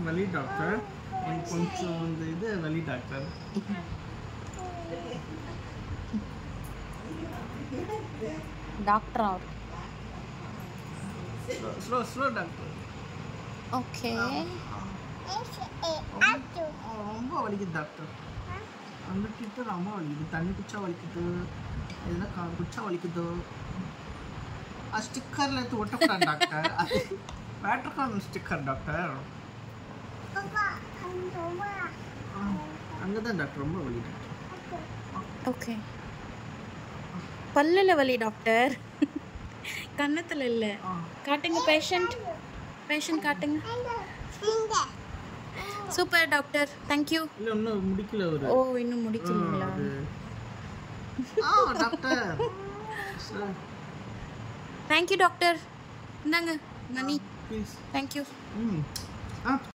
வலி டாக்டர். எனக்கு கொஞ்சம் இது வலி டாக்டர். டாக்டர் அவர். Slow doctor. ஓகே. ரொம்ப வலிக்குது டாக்டர். வந்துட்டு ரொம்ப வலிக்குது. தண்ணி குச்சா வலிக்குது, எதுனா குச்சா வலிக்குது. ஸ்டிக்கரில் எடுத்து ஒட்டக்கூடாது டாக்டர். அது வேட்டர்கான் ஸ்டிக்கர் டாக்டர். அங்கே தான் டாக்டர் ரொம்ப வலி டாக்டர். ஓகே. பல்லில் வலி டாக்டர், கன்னத்தில் இல்லை. காட்டுங்க பேஷண்ட் காட்டுங்க. Super doctor, thank you. இல்லை இன்னும் முடிக்கல ஒரு. ஓ இன்னும் முடிக்கலீங்களா டாக்டர்? Thank you doctor. இந்தாங்க மணி. ப்ளீஸ். தேங்க்யூ.